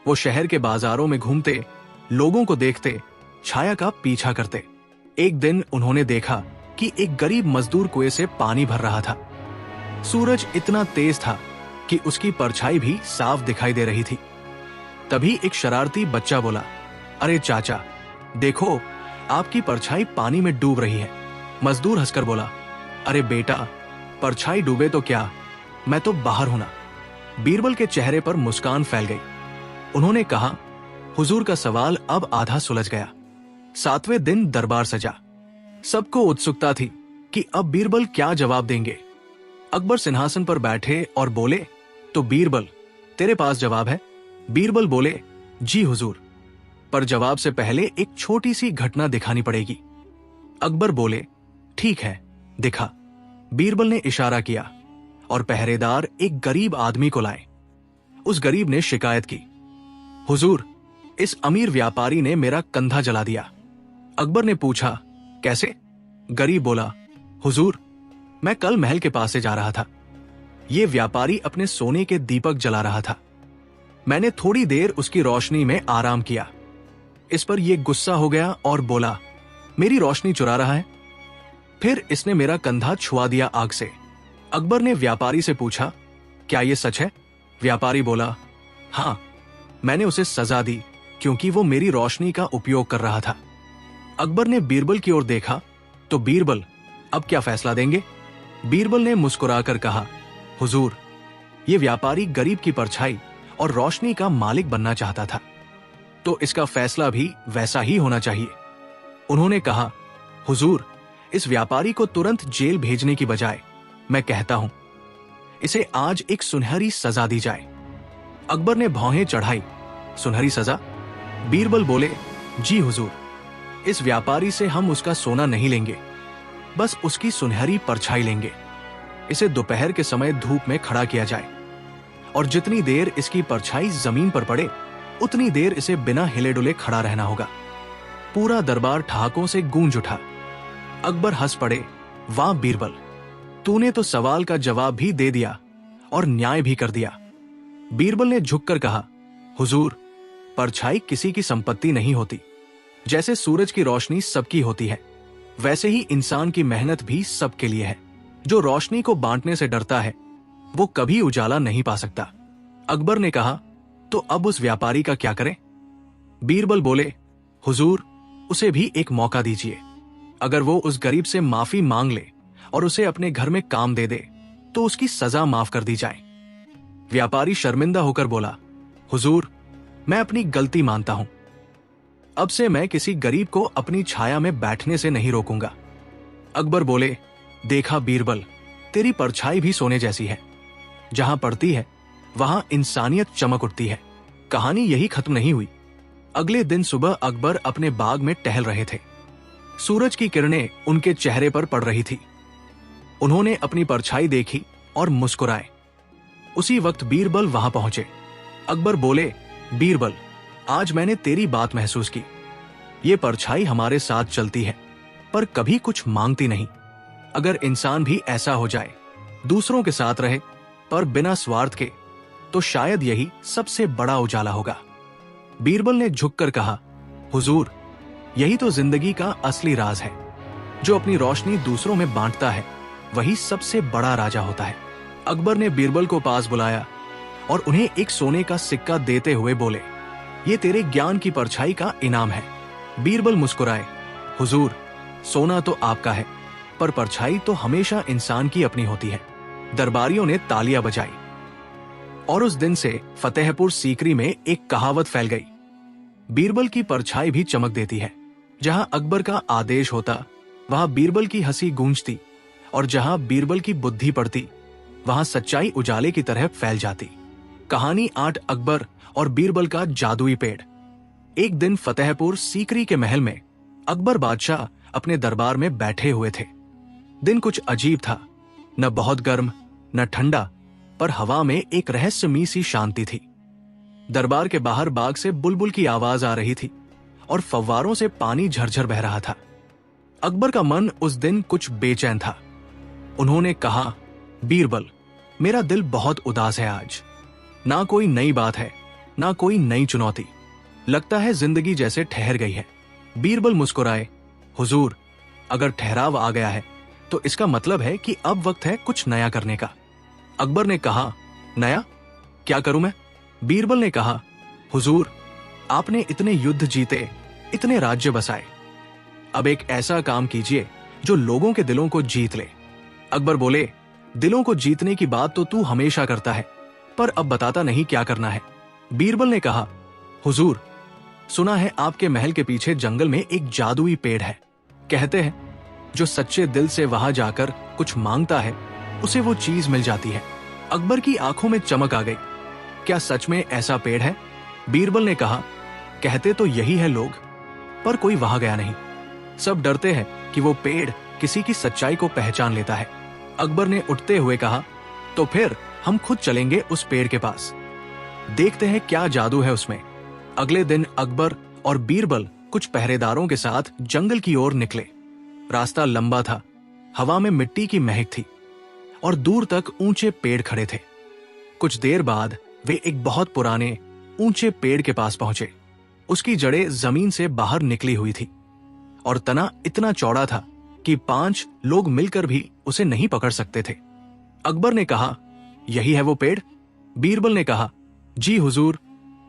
वो शहर के बाजारों में घूमते, लोगों को देखते, छाया का पीछा करते। एक दिन उन्होंने देखा कि एक गरीब मजदूर कुएं से पानी भर रहा था। सूरज इतना तेज था कि उसकी परछाई भी साफ दिखाई दे रही थी। तभी एक शरारती बच्चा बोला, अरे चाचा, देखो, आपकी परछाई पानी में डूब रही है। मजदूर हंसकर बोला, अरे बेटा, परछाई डूबे तो क्या, मैं तो बाहर हूं ना। बीरबल के चेहरे पर मुस्कान फैल गई। उन्होंने कहा, हुजूर का सवाल अब आधा सुलझ गया। 7वें दिन दरबार सजा। सबको उत्सुकता थी कि अब बीरबल क्या जवाब देंगे। अकबर सिंहासन पर बैठे और बोले, तो बीरबल, तेरे पास जवाब है? बीरबल बोले, जी हुजूर, पर जवाब से पहले एक छोटी सी घटना दिखानी पड़ेगी। अकबर बोले, ठीक है, दिखा। बीरबल ने इशारा किया और पहरेदार एक गरीब आदमी को लाए। उस गरीब ने शिकायत की, हुजूर, इस अमीर व्यापारी ने मेरा कंधा जला दिया। अकबर ने पूछा, कैसे? गरीब बोला, हुजूर, मैं कल महल के पास से जा रहा था। ये व्यापारी अपने सोने के दीपक जला रहा था। मैंने थोड़ी देर उसकी रोशनी में आराम किया। इस पर यह गुस्सा हो गया और बोला, मेरी रोशनी चुरा रहा है। फिर इसने मेरा कंधा छुआ दिया आग से। अकबर ने व्यापारी से पूछा, क्या ये सच है? व्यापारी बोला, हाँ, मैंने उसे सजा दी क्योंकि वो मेरी रोशनी का उपयोग कर रहा था। अकबर ने बीरबल की ओर देखा तो बीरबल, अब क्या फैसला देंगे? बीरबल ने मुस्कुराकर कहा, हुजूर, ये व्यापारी गरीब की परछाई और रोशनी का मालिक बनना चाहता था, तो इसका फैसला भी वैसा ही होना चाहिए। उन्होंने कहा, हुजूर, इस व्यापारी को तुरंत जेल भेजने की बजाय मैं कहता हूं इसे आज एक सुनहरी सजा दी जाए। अकबर ने भौहें चढ़ाई, सुनहरी सजा? बीरबल बोले, जी हुजूर, इस व्यापारी से हम उसका सोना नहीं लेंगे, बस उसकी सुनहरी परछाई लेंगे। इसे दोपहर के समय धूप में खड़ा किया जाए और जितनी देर इसकी परछाई जमीन पर पड़े उतनी देर इसे बिना हिले डुले खड़ा रहना होगा। पूरा दरबार ठहाकों से गूंज उठा। अकबर हंस पड़े, वाह बीरबल, तूने तो सवाल का जवाब भी दे दिया और न्याय भी कर दिया। बीरबल ने झुककर कहा, हुजूर, परछाई किसी की संपत्ति नहीं होती। जैसे सूरज की रोशनी सबकी होती है, वैसे ही इंसान की मेहनत भी सबके लिए है। जो रोशनी को बांटने से डरता है वो कभी उजाला नहीं पा सकता। अकबर ने कहा, तो अब उस व्यापारी का क्या करें? बीरबल बोले, हुजूर, उसे भी एक मौका दीजिए। अगर वो उस गरीब से माफी मांग ले और उसे अपने घर में काम दे दे तो उसकी सजा माफ कर दी जाए। व्यापारी शर्मिंदा होकर बोला, हुजूर, मैं अपनी गलती मानता हूं। अब से मैं किसी गरीब को अपनी छाया में बैठने से नहीं रोकूंगा। अकबर बोले, देखा बीरबल, तेरी परछाई भी सोने जैसी है। जहां पड़ती है वहां इंसानियत चमक उठती है। कहानी यही खत्म नहीं हुई। अगले दिन सुबह अकबर अपने बाग में टहल रहे थे। सूरज की किरणें उनके चेहरे पर पड़ रही थी। उन्होंने अपनी परछाई देखी और मुस्कुराए। उसी वक्त बीरबल वहां पहुंचे। अकबर बोले, बीरबल, आज मैंने तेरी बात महसूस की। ये परछाई हमारे साथ चलती है पर कभी कुछ मांगती नहीं। अगर इंसान भी ऐसा हो जाए, दूसरों के साथ रहे पर बिना स्वार्थ के, तो शायद यही सबसे बड़ा उजाला होगा। बीरबल ने झुककर कहा, हुजूर, यही तो जिंदगी का असली राज है। जो अपनी रोशनी दूसरों में बांटता है वही सबसे बड़ा राजा होता है। अकबर ने बीरबल को पास बुलाया और उन्हें एक सोने का सिक्का देते हुए बोले, ये तेरे ज्ञान की परछाई का इनाम है। बीरबल मुस्कुराए, हुजूर, सोना तो आपका है पर परछाई तो हमेशा इंसान की अपनी होती है। दरबारियों ने तालियां बजाई और उस दिन से फतेहपुर सीकरी में एक कहावत फैल गई, बीरबल की परछाई भी चमक देती है। जहां अकबर का आदेश होता वहां बीरबल की हंसी गूंजती और जहां बीरबल की बुद्धि पड़ती वहां सच्चाई उजाले की तरह फैल जाती। कहानी 8 अकबर और बीरबल का जादुई पेड़। एक दिन फतेहपुर सीकरी के महल में अकबर बादशाह अपने दरबार में बैठे हुए थे। दिन कुछ अजीब था, न बहुत गर्म न ठंडा, पर हवा में एक रहस्यमयी सी शांति थी। दरबार के बाहर बाग से बुलबुल की आवाज आ रही थी और फव्वारों से पानी झरझर बह रहा था। अकबर का मन उस दिन कुछ बेचैन था। उन्होंने कहा, बीरबल, मेरा दिल बहुत उदास है आज। ना कोई नई बात है, ना कोई नई चुनौती। लगता है जिंदगी जैसे ठहर गई है। बीरबल मुस्कुराए, हुजूर, अगर ठहराव आ गया है तो इसका मतलब है कि अब वक्त है कुछ नया करने का। अकबर ने कहा, नया? क्या करूं मैं? बीरबल ने कहा, हुजूर, आपने इतने युद्ध जीते, इतने राज्य बसाए, अब एक ऐसा काम कीजिए जो लोगों के दिलों को जीत ले। अकबर बोले, दिलों को जीतने की बात तो तू हमेशा करता है, पर अब बताता नहीं क्या करना है। बीरबल ने कहा, हुजूर, सुना है आपके महल के पीछे जंगल में एक जादुई पेड़ है। कहते हैं जो सच्चे दिल से वहां जाकर कुछ मांगता है उसे वो चीज मिल जाती है। अकबर की आंखों में चमक आ गई। क्या सच में ऐसा पेड़ है? बीरबल ने कहा, कहते तो यही है लोग, पर कोई वहां गया नहीं। सब डरते हैं कि वो पेड़ किसी की सच्चाई को पहचान लेता है। अकबर ने उठते हुए कहा, तो फिर हम खुद चलेंगे उस पेड़ के पास, देखते हैं क्या जादू है उसमें। अगले दिन अकबर और बीरबल कुछ पहरेदारों के साथ जंगल की ओर निकले। रास्ता लंबा था, हवा में मिट्टी की महक थी और दूर तक ऊंचे पेड़ खड़े थे। कुछ देर बाद वे एक बहुत पुराने ऊंचे पेड़ के पास पहुंचे। उसकी जड़ें जमीन से बाहर निकली हुई थी और तना इतना चौड़ा था कि 5 लोग मिलकर भी उसे नहीं पकड़ सकते थे। अकबर ने कहा, यही है वो पेड़? बीरबल ने कहा, जी हुजूर,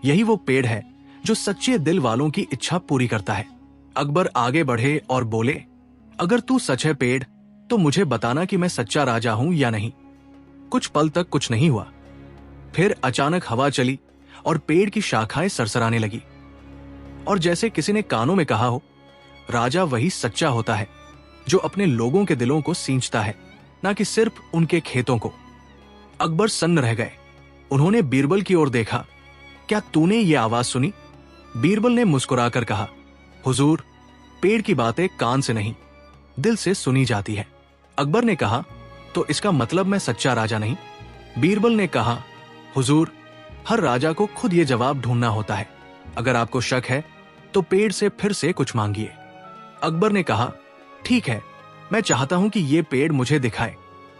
यही वो पेड़ है जो सच्चे दिल वालों की इच्छा पूरी करता है। अकबर आगे बढ़े और बोले, अगर तू सच है पेड़, तो मुझे बताना कि मैं सच्चा राजा हूं या नहीं। कुछ पल तक कुछ नहीं हुआ। फिर अचानक हवा चली और पेड़ की शाखाएं सरसराने लगी, और जैसे किसी ने कानों में कहा हो, राजा वही सच्चा होता है जो अपने लोगों के दिलों को सींचता है, ना कि सिर्फ उनके खेतों को। अकबर सन्न रह गए। उन्होंने बीरबल की ओर देखा। क्या तूने ये आवाज सुनी? बीरबल ने मुस्कुराकर कहा, हुजूर, पेड़ की बातें कान से नहीं, दिल से सुनी जाती है। अकबर ने कहा, तो इसका मतलब मैं सच्चा राजा नहीं? बीरबल ने कहा, हुजूर, हर राजा को खुद ये जवाब ढूंढना होता है। अगर आपको शक है तो पेड़ से फिर से कुछ मांगिए। अकबर ने कहा, ठीक है, मैं चाहता हूं कि ये पेड़ मुझे दिखाए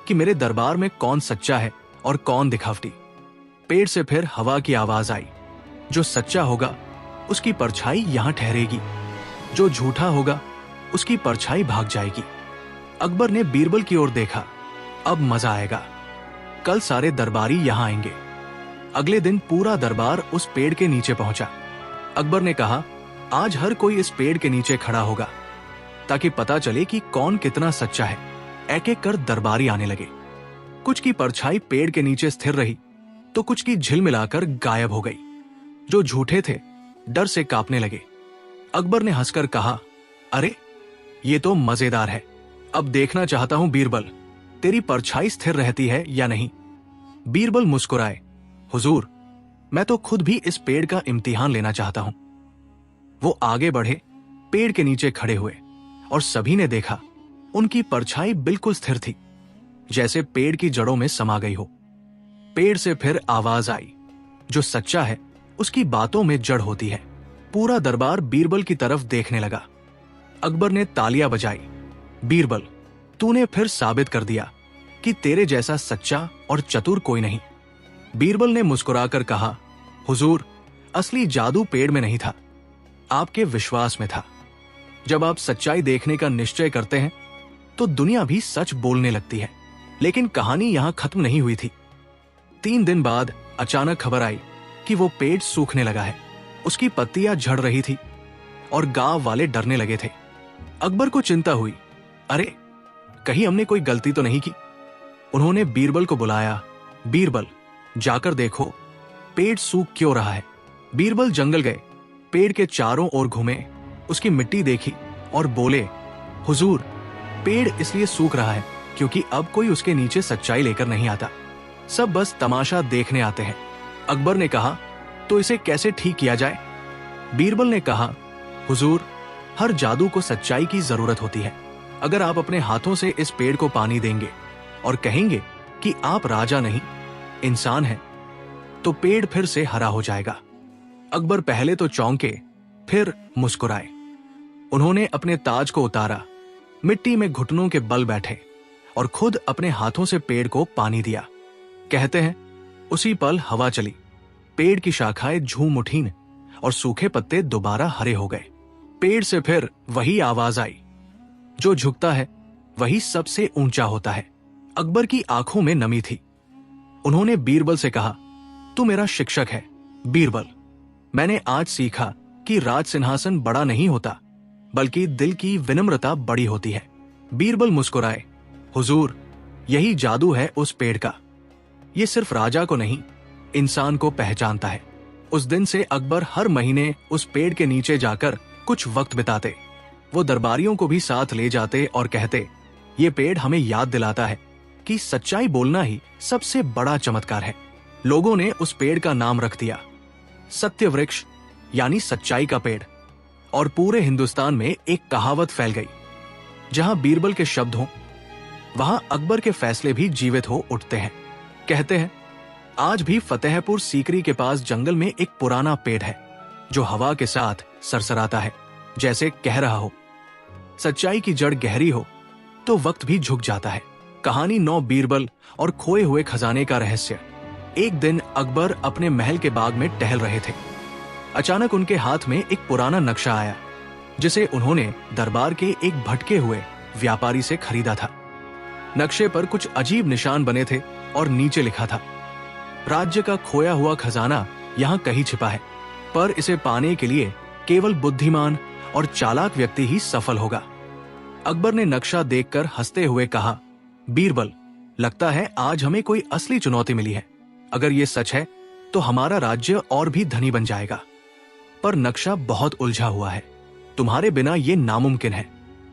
कि मेरे दरबार में कौन सच्चा है और कौन दिखावटी। पेड़ से फिर हवा की आवाज आई, जो सच्चा होगा उसकी परछाई यहां ठहरेगी, जो झूठा होगा उसकी परछाई भाग जाएगी। अकबर ने बीरबल की ओर देखा, अब मजा आएगा, कल सारे दरबारी यहां आएंगे। अगले दिन पूरा दरबार उस पेड़ के नीचे पहुंचा। अकबर ने कहा, आज हर कोई इस पेड़ के नीचे खड़ा होगा ताकि पता चले कि कौन कितना सच्चा है। एक एक कर दरबारी आने लगे। कुछ की परछाई पेड़ के नीचे स्थिर रही तो कुछ की झिलमिलाकर गायब हो गई। जो झूठे थे डर से कांपने लगे। अकबर ने हंसकर कहा, अरे ये तो मजेदार है, अब देखना चाहता हूं बीरबल, तेरी परछाई स्थिर रहती है या नहीं। बीरबल मुस्कुराए, हुजूर, मैं तो खुद भी इस पेड़ का इम्तिहान लेना चाहता हूं। वो आगे बढ़े, पेड़ के नीचे खड़े हुए और सभी ने देखा उनकी परछाई बिल्कुल स्थिर थी, जैसे पेड़ की जड़ों में समा गई हो। पेड़ से फिर आवाज आई, जो सच्चा है उसकी बातों में जड़ होती है। पूरा दरबार बीरबल की तरफ देखने लगा। अकबर ने तालियां बजाई, बीरबल, तूने फिर साबित कर दिया कि तेरे जैसा सच्चा और चतुर कोई नहीं। बीरबल ने मुस्कुराकर कहा, हुजूर, असली जादू पेड़ में नहीं था, आपके विश्वास में था। जब आप सच्चाई देखने का निश्चय करते हैं तो दुनिया भी सच बोलने लगती है। लेकिन कहानी यहां खत्म नहीं हुई थी। 3 दिन बाद अचानक खबर आई कि वो पेड़ सूखने लगा है। उसकी पत्तियां झड़ रही थी और गांव वाले डरने लगे थे। अकबर को चिंता हुई, अरे कहीं हमने कोई गलती तो नहीं की। उन्होंने बीरबल को बुलाया, बीरबल, जाकर देखो पेड़ सूख क्यों रहा है। बीरबल जंगल गए, पेड़ के चारों ओर घूमे, उसकी मिट्टी देखी और बोले, हुजूर, पेड़ इसलिए सूख रहा है क्योंकि अब कोई उसके नीचे सच्चाई लेकर नहीं आता, सब बस तमाशा देखने आते हैं। अकबर ने कहा, तो इसे कैसे ठीक किया जाए? बीरबल ने कहा, हुजूर, हर जादू को सच्चाई की जरूरत होती है। अगर आप अपने हाथों से इस पेड़ को पानी देंगे और कहेंगे कि आप राजा नहीं इंसान हैं, तो पेड़ फिर से हरा हो जाएगा। अकबर पहले तो चौंके, फिर मुस्कुराए। उन्होंने अपने ताज को उतारा, मिट्टी में घुटनों के बल बैठे और खुद अपने हाथों से पेड़ को पानी दिया। कहते हैं उसी पल हवा चली, पेड़ की शाखाएं झूम उठीं और सूखे पत्ते दोबारा हरे हो गए। पेड़ से फिर वही आवाज आई, जो झुकता है वही सबसे ऊंचा होता है। अकबर की आंखों में नमी थी। उन्होंने बीरबल से कहा, तू मेरा शिक्षक है बीरबल, मैंने आज सीखा कि राज सिंहासन बड़ा नहीं होता, बल्कि दिल की विनम्रता बड़ी होती है। बीरबल मुस्कुराए, हुजूर, यही जादू है उस पेड़ का। ये सिर्फ राजा को नहीं, इंसान को पहचानता है। उस दिन से अकबर हर महीने उस पेड़ के नीचे जाकर कुछ वक्त बिताते। वो दरबारियों को भी साथ ले जाते और कहते, ये पेड़ हमें याद दिलाता है कि सच्चाई बोलना ही सबसे बड़ा चमत्कार है। लोगों ने उस पेड़ का नाम रख दिया सत्य वृक्ष, यानी सच्चाई का पेड़। और पूरे हिंदुस्तान में एक कहावत फैल गई, जहां बीरबल के शब्द हों वहां अकबर के फैसले भी जीवित हो उठते हैं। कहते हैं आज भी फतेहपुर सीकरी के पास जंगल में एक पुराना पेड़ है जो हवा के साथ सरसराता है, जैसे कह रहा हो, सच्चाई की जड़ गहरी हो तो वक्त भी झुक जाता है। कहानी 9 बीरबल और खोए हुए खजाने का रहस्य। एक दिन अकबर अपने महल के बाग में टहल रहे थे। अचानक उनके हाथ में एक पुराना नक्शा आया, जिसे उन्होंने दरबार के एक भटके हुए व्यापारी से खरीदा था। नक्शे पर कुछ अजीब निशान बने थे और नीचे लिखा था, राज्य का खोया हुआ खजाना यहाँ कहीं छिपा है, पर इसे पाने के लिए केवल बुद्धिमान और चालाक व्यक्ति ही सफल होगा। अकबर ने नक्शा देखकर हंसते हुए कहा, बीरबल, लगता है आज हमें कोई असली चुनौती मिली है। अगर ये सच है तो हमारा राज्य और भी धनी बन जाएगा। पर नक्शा बहुत उलझा हुआ है, तुम्हारे बिना ये नामुमकिन है।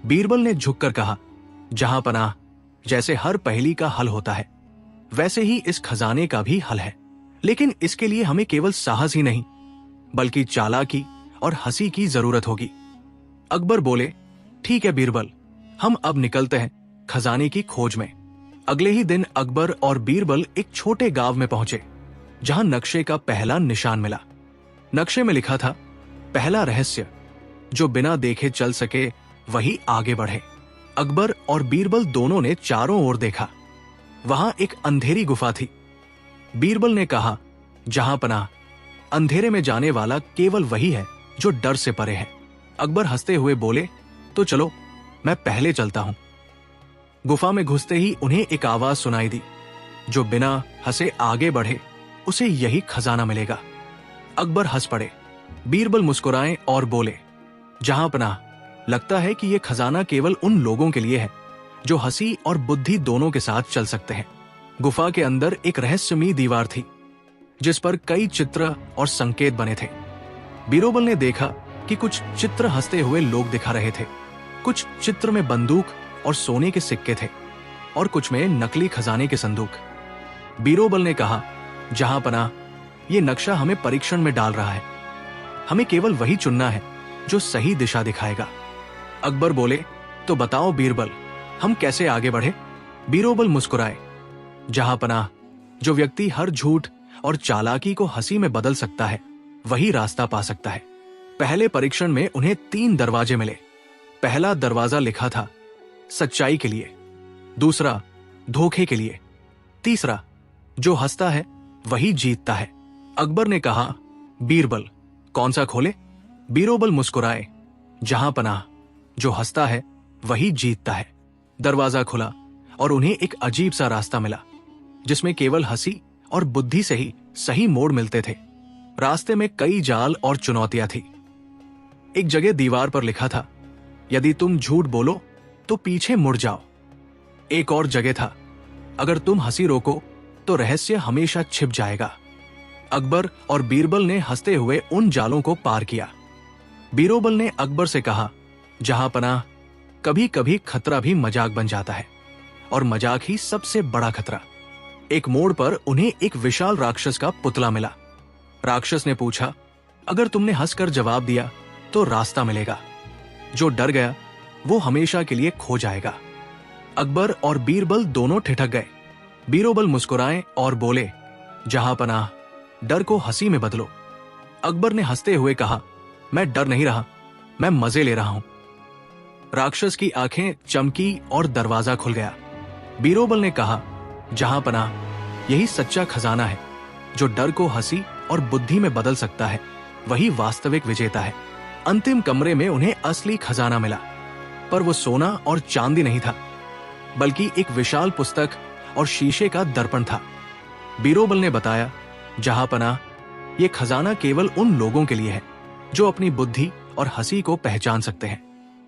बीरबल ने झुककर कहा, जहां पनाह, जैसे हर पहेली का हल होता है वैसे ही इस खजाने का भी हल है, लेकिन इसके लिए हमें केवल साहस ही नहीं बल्कि चालाकी और हंसी की जरूरत होगी। अकबर बोले, ठीक है बीरबल, हम अब निकलते हैं खजाने की खोज में। अगले ही दिन अकबर और बीरबल एक छोटे गांव में पहुंचे जहां नक्शे का पहला निशान मिला। नक्शे में लिखा था, पहला रहस्य, जो बिना देखे चल सके वही आगे बढ़े। अकबर और बीरबल दोनों ने चारों ओर देखा। वहां एक अंधेरी गुफा थी। बीरबल ने कहा, जहां पनाह, अंधेरे में जाने वाला केवल वही है जो डर से परे है। अकबर हंसते हुए बोले, तो चलो मैं पहले चलता हूं। गुफा में घुसते ही उन्हें एक आवाज सुनाई दी, जो बिना हंसे आगे बढ़े उसे यही खजाना मिलेगा। अकबर हंस पड़े। बीरबल मुस्कुराए और बोले, जहां पनाह, लगता है कि यह खजाना केवल उन लोगों के लिए है जो हंसी और बुद्धि दोनों के साथ चल सकते हैं। गुफा के अंदर एक रहस्यमयी दीवार थी जिस पर कई चित्र और संकेत बने थे। बीरबल ने देखा कि कुछ चित्र हंसते हुए लोग दिखा रहे थे, कुछ चित्र में बंदूक और सोने के सिक्के थे और कुछ में नकली खजाने के संदूक। बीरबल ने कहा, जहां पनाह, ये नक्शा हमें परीक्षण में डाल रहा है। हमें केवल वही चुनना है जो सही दिशा दिखाएगा। अकबर बोले, तो बताओ बीरबल, हम कैसे आगे बढ़े? बीरबल मुस्कुराए, जहां पनाह, जो व्यक्ति हर झूठ और चालाकी को हंसी में बदल सकता है वही रास्ता पा सकता है। पहले परीक्षण में उन्हें 3 दरवाजे मिले। पहला दरवाजा लिखा था, सच्चाई के लिए, दूसरा धोखे के लिए, तीसरा जो हंसता है वही जीतता है। अकबर ने कहा, बीरबल, कौन सा खोले? बीरबल मुस्कुराए, जहां पनाह, जो हंसता है वही जीतता है। दरवाजा खुला और उन्हें एक अजीब सा रास्ता मिला जिसमें केवल हंसी और बुद्धि से ही सही मोड़ मिलते थे। रास्ते में कई जाल और चुनौतियां थी। एक जगह दीवार पर लिखा था, यदि तुम झूठ बोलो तो पीछे मुड़ जाओ। एक और जगह था, अगर तुम हंसी रोको तो रहस्य हमेशा छिप जाएगा। अकबर और बीरबल ने हंसते हुए उन जालों को पार किया। बीरबल ने अकबर से कहा, जहां पनाह, कभी कभी खतरा भी मजाक बन जाता है और मजाक ही सबसे बड़ा खतरा। एक मोड़ पर उन्हें एक विशाल राक्षस का पुतला मिला। राक्षस ने पूछा, अगर तुमने हंसकर जवाब दिया तो रास्ता मिलेगा, जो डर गया वो हमेशा के लिए खो जाएगा। अकबर और बीरबल दोनों ठिठक गए। बीरबल मुस्कुराए और बोले, जहां पनाह, डर को हंसी में बदलो। अकबर ने हंसते हुए कहा, मैं डर नहीं रहा, मैं मजे ले रहा हूं। राक्षस की आंखें चमकी और दरवाजा खुल गया। बीरबल ने कहा, जहां पनाह, यही सच्चा खजाना है, जो डर को हंसी और बुद्धि में बदल सकता है वही वास्तविक विजेता है। अंतिम कमरे में उन्हें असली खजाना मिला, पर वो सोना और चांदी नहीं था बल्कि एक विशाल पुस्तक और शीशे का दर्पण था। बीरबल ने बताया, जहां पनाह, ये खजाना केवल उन लोगों के लिए है जो अपनी बुद्धि और हंसी को पहचान सकते हैं।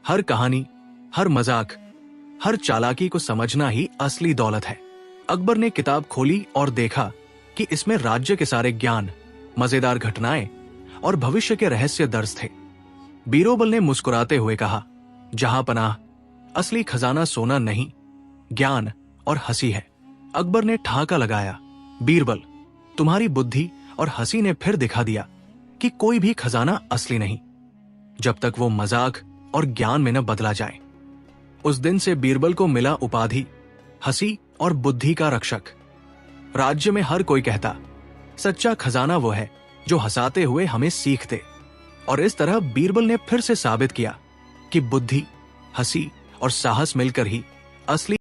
हर कहानी, हर मजाक, हर चालाकी को समझना ही असली दौलत है। अकबर ने किताब खोली और देखा कि इसमें राज्य के सारे ज्ञान, मजेदार घटनाएं और भविष्य के रहस्य दर्ज थे। बीरबल ने मुस्कुराते हुए कहा, जहां पनाह, असली खजाना सोना नहीं, ज्ञान और हंसी है। अकबर ने ठहाका लगाया, बीरबल, तुम्हारी बुद्धि और हंसी ने फिर दिखा दिया कि कोई भी खजाना असली नहीं जब तक वो मजाक और ज्ञान में न बदला जाए। उस दिन से बीरबल को मिला उपाधि हंसी और बुद्धि का रक्षक। राज्य में हर कोई कहता, सच्चा खजाना वो है जो हंसाते हुए हमें सीख दे। और इस तरह बीरबल ने फिर से साबित किया कि बुद्धि, हंसी और साहस मिलकर ही असली